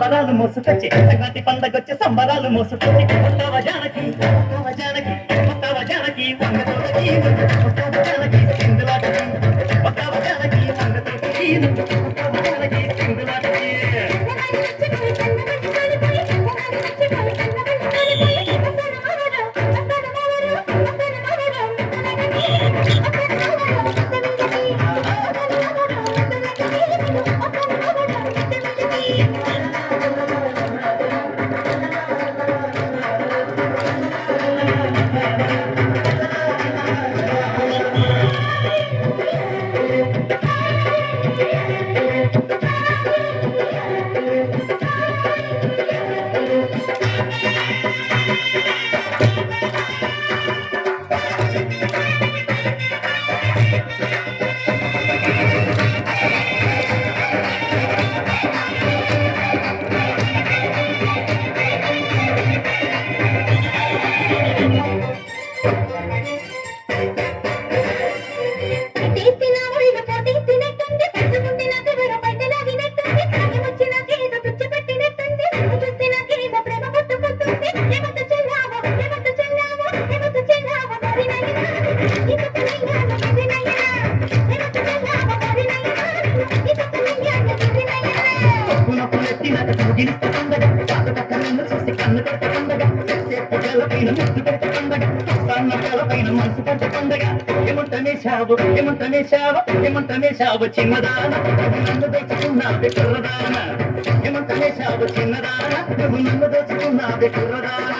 సంబరాలు మోసుకొచ్చి సంక్రాంతి పండగొచ్చి సంబరాలు మోసుకొచ్చి వస్తావా జానకి వస్తావా జానకి వస్తావా జానకి వంగతోటకి వస్తావా జానకి సింధులాటకి వస్తావా జానకి వంగతోటకి వస్తావా జానకి సింధులాటకి ఏమంటనేశావు చిన్నదాన నన్ను దోచుకున్నావే కుర్రదాన ఏమంటనేశావు చిన్నదాన నువ్వు నన్ను దోచుకున్నావే కుర్రదాన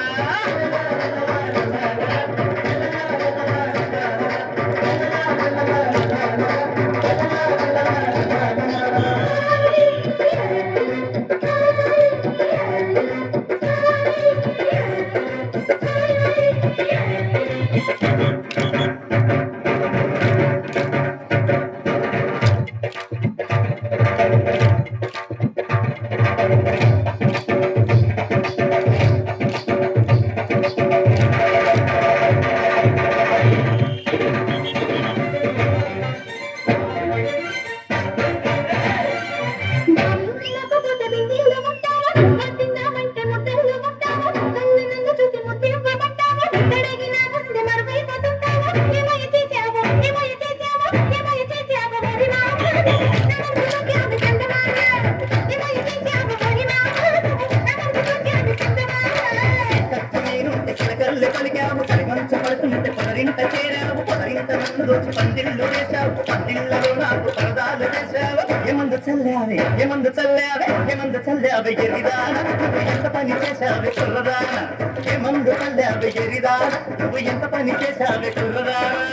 ఏమందు చల్లావే ఎరిదాన నువ్వు ఎంత పని చేశావే కుర్రదాన ఏమందు చల్లావే ఎరిదాన నువ్వు ఎంత పని చేశావే కుర్రదాన